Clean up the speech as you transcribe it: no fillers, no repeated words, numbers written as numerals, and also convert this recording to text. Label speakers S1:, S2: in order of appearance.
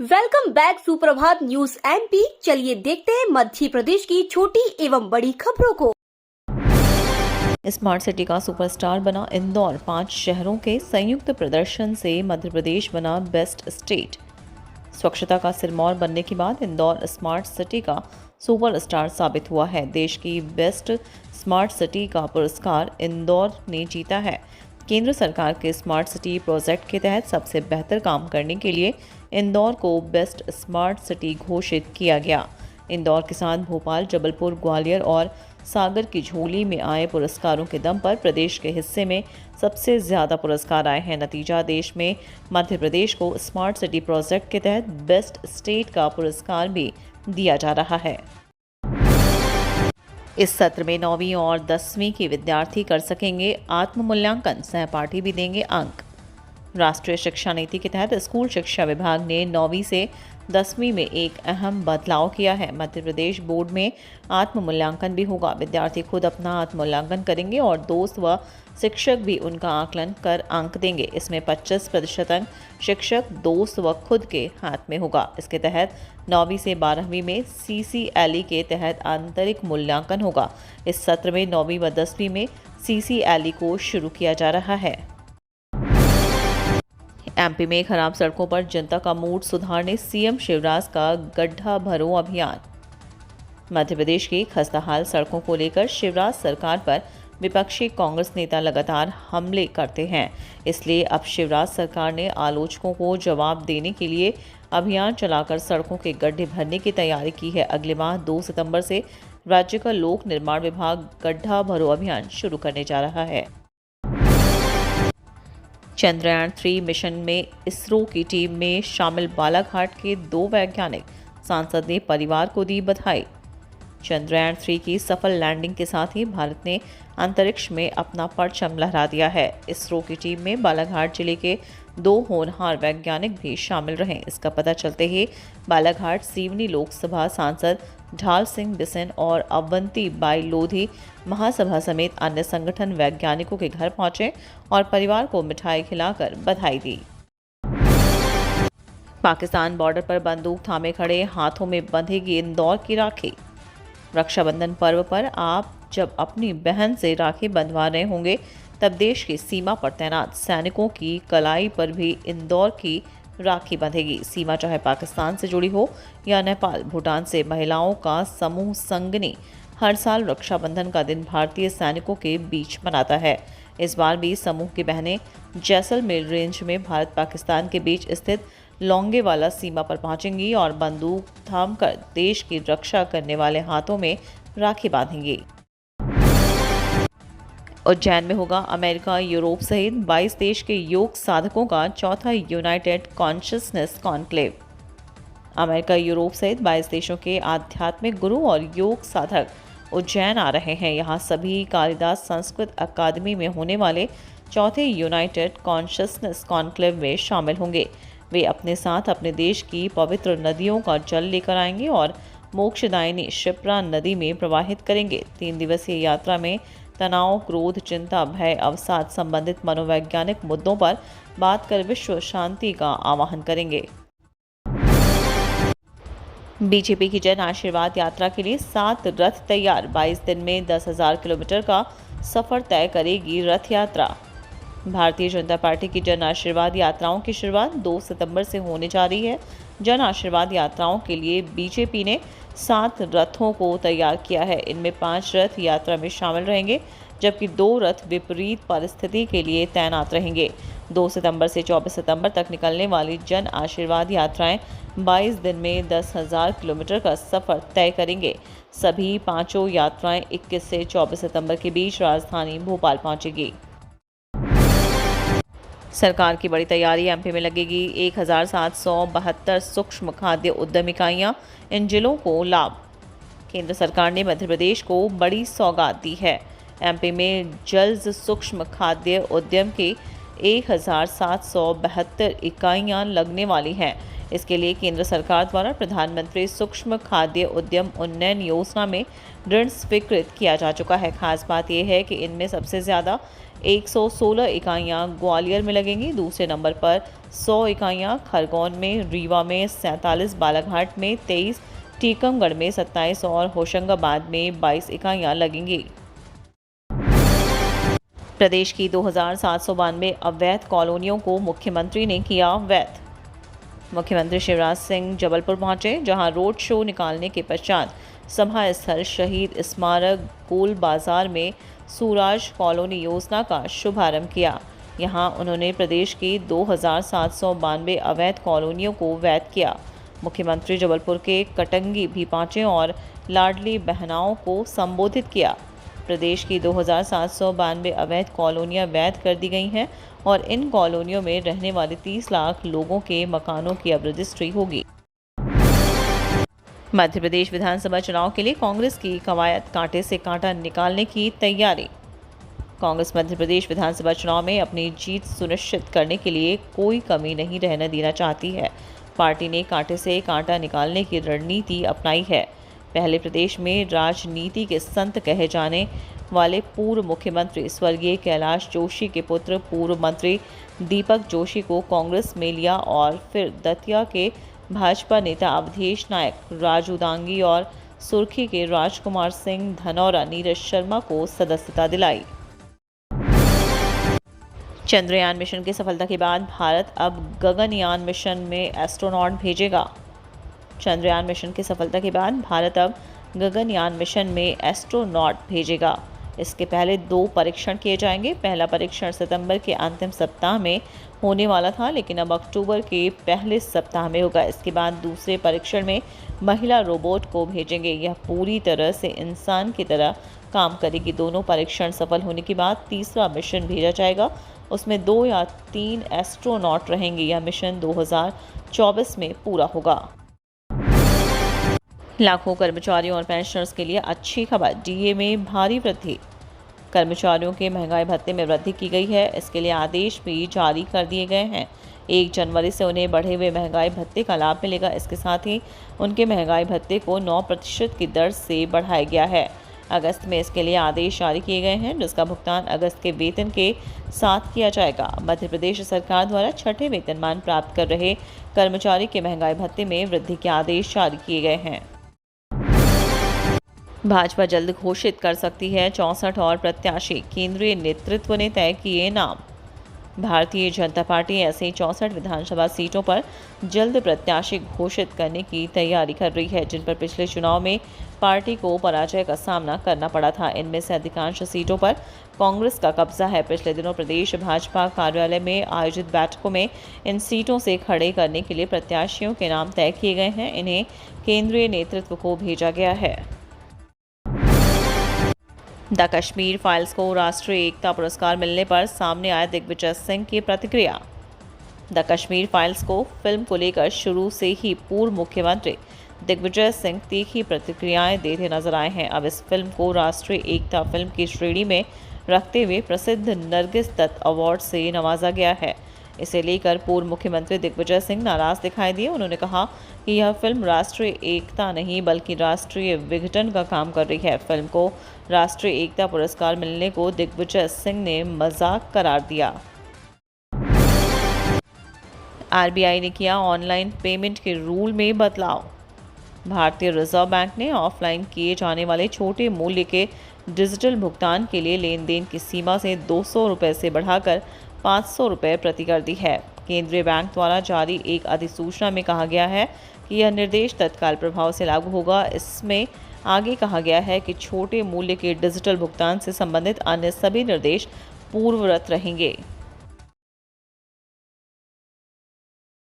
S1: Welcome back सुप्रभात news MP. चलिए देखते हैं मध्य प्रदेश की छोटी एवं बड़ी खबरों को।
S2: स्मार्ट सिटी का सुपरस्टार बना इंदौर। 5 शहरों के संयुक्त प्रदर्शन से मध्य प्रदेश बना बेस्ट स्टेट। स्वच्छता का सिरमौर बनने के बाद इंदौर स्मार्ट सिटी का सुपरस्टार साबित हुआ है। देश की बेस्ट स्मार्ट सिटी का पुरस्कार इंदौर ने जीता है। केंद्र सरकार के स्मार्ट सिटी प्रोजेक्ट के तहत सबसे बेहतर काम करने के लिए इंदौर को बेस्ट स्मार्ट सिटी घोषित किया गया। इंदौर के साथ भोपाल, जबलपुर, ग्वालियर और सागर की झोली में आए पुरस्कारों के दम पर प्रदेश के हिस्से में सबसे ज़्यादा पुरस्कार आए हैं। नतीजा, देश में मध्य प्रदेश को स्मार्ट सिटी प्रोजेक्ट के तहत बेस्ट स्टेट का पुरस्कार भी दिया जा रहा है। इस सत्र में 9वीं और 10वीं के विद्यार्थी कर सकेंगे आत्ममूल्यांकन, सहपाठी भी देंगे अंक। राष्ट्रीय शिक्षा नीति के तहत स्कूल शिक्षा विभाग ने 9वीं से 10वीं में एक अहम बदलाव किया है। मध्य प्रदेश बोर्ड में आत्ममूल्यांकन भी होगा। विद्यार्थी खुद अपना आत्ममूल्यांकन करेंगे और दोस्त व शिक्षक भी उनका आकलन कर अंक देंगे। इसमें 25% अंक शिक्षक, दोस्त व खुद के हाथ में होगा। इसके तहत 9वीं से 12वीं में CCLE के तहत आंतरिक मूल्यांकन होगा। इस सत्र में 9वीं व 10वीं में CCLE को शुरू किया जा रहा है। एमपी में खराब सड़कों पर जनता का मूड सुधारने सीएम शिवराज का गड्ढा भरो अभियान। मध्य प्रदेश की खस्ताहाल सड़कों को लेकर शिवराज सरकार पर विपक्षी कांग्रेस नेता लगातार हमले करते हैं। इसलिए अब शिवराज सरकार ने आलोचकों को जवाब देने के लिए अभियान चलाकर सड़कों के गड्ढे भरने की तैयारी की है। अगले माह 2 सितंबर से राज्य का लोक निर्माण विभाग गड्ढा भरो अभियान शुरू करने जा रहा है। चंद्रयान 3 मिशन में इसरो की टीम में शामिल बालाघाट के 2 वैज्ञानिक, सांसद ने परिवार को दी बधाई। चंद्रयान 3 की सफल लैंडिंग के साथ ही भारत ने अंतरिक्ष में अपना परचम लहरा दिया है। इसरो की टीम में बालाघाट जिले के 2 होनहार वैज्ञानिक भी शामिल रहे। इसका पता चलते ही बालाघाट सिवनी लोकसभा सांसद ढाल सिंह बिसेन और अवंती बाई लोधी महासभा समेत अन्य संगठन वैज्ञानिकों के घर पहुंचे और परिवार को मिठाई खिलाकर बधाई दी। पाकिस्तान बॉर्डर पर बंदूक थामे खड़े, हाथों में बंधेगी इंदौर की राखी। रक्षाबंधन पर्व पर आप जब अपनी बहन से राखी बंधवा रहे होंगे, तब देश की सीमा पर तैनात सैनिकों की कलाई पर भी इंदौर की राखी बंधेगी। सीमा चाहे पाकिस्तान से जुड़ी हो या नेपाल, भूटान से महिलाओं का समूह संगनी हर साल रक्षाबंधन का दिन भारतीय सैनिकों के बीच मनाता है। इस बार भी समूह की बहनें जैसलमेर रेंज में भारत पाकिस्तान के बीच स्थित लौंगेवाला सीमा पर पहुंचेंगी और बंदूक थामकर देश की रक्षा करने वाले हाथों में राखी बांधेंगी। उज्जैन में होगा अमेरिका, यूरोप सहित 22 देश के योग साधकों का चौथा United consciousness conclave. America, Europe सहित 22 देशों के आध्यात्मिक गुरु और योग साधक उज्जैन आ रहे हैं। यहाँ सभी कालिदास संस्कृत अकादमी में होने वाले चौथे यूनाइटेड कॉन्शियसनेस कॉन्क्लेव में शामिल होंगे। वे अपने साथ अपने देश की पवित्र नदियों का जल लेकर आएंगे और मोक्षदायिनी क्षिप्रा नदी में प्रवाहित करेंगे। 3 दिवसीय यात्रा में तनाव, क्रोध, चिंता, भय, अवसाद संबंधित मनोवैज्ञानिक मुद्दों पर बात कर विश्व शांति का आह्वान करेंगे। बीजेपी की जन आशीर्वाद यात्रा के लिए 7 रथ तैयार। 22 दिन में 10,000 किलोमीटर का सफर तय करेगी रथ यात्रा। भारतीय जनता पार्टी की जन आशीर्वाद यात्राओं की शुरुआत 2 सितंबर से होने जा रही है। जन आशीर्वाद यात्राओं के लिए बीजेपी ने 7 रथों को तैयार किया है। इनमें 5 रथ यात्रा में शामिल रहेंगे, जबकि 2 रथ विपरीत परिस्थिति के लिए तैनात रहेंगे। 2 सितंबर से 24 सितंबर तक निकलने वाली जन आशीर्वाद यात्राएं 22 दिन में 10,000 किलोमीटर का सफर तय करेंगे। सभी 5 यात्राएं 21 से 24 सितंबर के बीच राजधानी भोपाल पहुंचेगी। सरकार की बड़ी तैयारी, एमपी में लगेगी 1772 सूक्ष्म खाद्य उद्यम इकाइयाँ। इन जिलों को लाभ। केंद्र सरकार ने मध्य प्रदेश को बड़ी सौगात दी है। एमपी में जल्द सूक्ष्म खाद्य उद्यम की 1772 इकाइयाँ लगने वाली हैं। इसके लिए केंद्र सरकार द्वारा प्रधानमंत्री सूक्ष्म खाद्य उद्यम उन्नयन योजना में ऋण स्वीकृत किया जा चुका है। खास बात यह है कि इनमें सबसे ज़्यादा 116 इकाइयाँ ग्वालियर में लगेंगी। दूसरे नंबर पर 100 इकाइयाँ खरगोन में, रीवा में 47, बालाघाट में 23, टीकमगढ़ में 27 और होशंगाबाद में 22 इकाइयाँ लगेंगी। प्रदेश की 2792 अवैध कॉलोनियों को मुख्यमंत्री ने किया वैध। मुख्यमंत्री शिवराज सिंह जबलपुर पहुंचे, जहां रोड शो निकालने के पश्चात सभा स्थल शहीद स्मारक गोल बाजार में सूराज कॉलोनी योजना का शुभारंभ किया। यहां उन्होंने प्रदेश की 2792 अवैध कॉलोनियों को वैध किया। मुख्यमंत्री जबलपुर के कटंगी भी पहुंचे और लाडली बहनाओं को संबोधित किया। प्रदेश की 2792 अवैध कॉलोनियां वैध कर दी गई हैं और इन कॉलोनियों में रहने वाले 30 लाख लोगों के मकानों की अब रजिस्ट्री होगी। मध्य प्रदेश विधानसभा चुनाव के लिए कांग्रेस की कवायद, कांटे से कांटा निकालने की तैयारी। कांग्रेस मध्य प्रदेश विधानसभा चुनाव में अपनी जीत सुनिश्चित करने के लिए कोई कमी नहीं रहने देना चाहती है। पार्टी ने कांटे से कांटा निकालने की रणनीति अपनाई है। पहले प्रदेश में राजनीति के संत कहे जाने वाले पूर्व मुख्यमंत्री स्वर्गीय कैलाश जोशी के पुत्र पूर्व मंत्री दीपक जोशी को कांग्रेस में लिया और फिर दतिया के भाजपा नेता अवधेश नायक, राजू दांगी और सुर्खी के राजकुमार सिंह धनौरा, नीरज शर्मा को सदस्यता दिलाई। चंद्रयान मिशन की सफलता के बाद भारत अब गगनयान मिशन में एस्ट्रोनॉट भेजेगा। चंद्रयान मिशन की सफलता के बाद भारत अब गगनयान मिशन में एस्ट्रोनॉट भेजेगा। इसके पहले 2 परीक्षण किए जाएंगे। पहला परीक्षण सितंबर के अंतिम सप्ताह में होने वाला था, लेकिन अब अक्टूबर के पहले सप्ताह में होगा। इसके बाद दूसरे परीक्षण में महिला रोबोट को भेजेंगे। यह पूरी तरह से इंसान की तरह काम करेगी। दोनों परीक्षण सफल होने के बाद तीसरा मिशन भेजा जाएगा। उसमें 2 या 3 एस्ट्रोनॉट रहेंगे। यह मिशन 2024 में पूरा होगा। लाखों कर्मचारियों और पेंशनर्स के लिए अच्छी खबर, डीए में भारी वृद्धि। कर्मचारियों के महंगाई भत्ते में वृद्धि की गई है। इसके लिए आदेश भी जारी कर दिए गए हैं। 1 जनवरी से उन्हें बढ़े हुए महंगाई भत्ते का लाभ मिलेगा। इसके साथ ही उनके महंगाई भत्ते को 9% की दर से बढ़ाया गया है। अगस्त में इसके लिए आदेश जारी किए गए हैं, जिसका भुगतान अगस्त के वेतन के साथ किया जाएगा। मध्य प्रदेश सरकार द्वारा छठे वेतनमान प्राप्त कर रहे कर्मचारी के महंगाई भत्ते में वृद्धि के आदेश जारी किए गए हैं। भाजपा जल्द घोषित कर सकती है 64 और प्रत्याशी, केंद्रीय नेतृत्व ने तय किए नाम। भारतीय जनता पार्टी ऐसे 64 विधानसभा सीटों पर जल्द प्रत्याशी घोषित करने की तैयारी कर रही है, जिन पर पिछले चुनाव में पार्टी को पराजय का सामना करना पड़ा था। इनमें से अधिकांश सीटों पर कांग्रेस का कब्जा है। पिछले दिनों प्रदेश भाजपा कार्यालय में आयोजित बैठकों में इन सीटों से खड़े करने के लिए प्रत्याशियों के नाम तय किए गए हैं। इन्हें केंद्रीय नेतृत्व को भेजा गया है। द कश्मीर फाइल्स को राष्ट्रीय एकता पुरस्कार मिलने पर सामने आए दिग्विजय सिंह की प्रतिक्रिया। द कश्मीर फाइल्स को फिल्म को लेकर शुरू से ही पूर्व मुख्यमंत्री दिग्विजय सिंह तीखी प्रतिक्रियाएं देते नजर आए हैं। अब इस फिल्म को राष्ट्रीय एकता फिल्म की श्रेणी में रखते हुए प्रसिद्ध नरगिस दत्त अवार्ड से नवाजा गया है। इसे लेकर पूर्व मुख्यमंत्री दिग्विजय सिंह नाराज दिखाई दिए। उन्होंने कहा कि यह फिल्म राष्ट्रीय एकता नहीं बल्कि राष्ट्रीय विघटन का काम कर रही है। फिल्म को राष्ट्रीय एकता पुरस्कार मिलने को दिग्विजय सिंह ने मजाक करार दिया। आरबीआई ने किया ऑनलाइन पेमेंट के रूल में बदलाव। भारतीय रिजर्व बैंक ने ऑफलाइन किए जाने वाले छोटे मूल्य के डिजिटल भुगतान के लिए लेन देन की सीमा से 200 रुपये से बढ़ाकर 500 रुपये प्रति कर दी है। केंद्रीय बैंक द्वारा जारी एक अधिसूचना में कहा गया है कि यह निर्देश तत्काल प्रभाव से लागू होगा। इसमें आगे कहा गया है कि छोटे मूल्य के डिजिटल भुगतान से संबंधित अन्य सभी निर्देश पूर्ववत रहेंगे।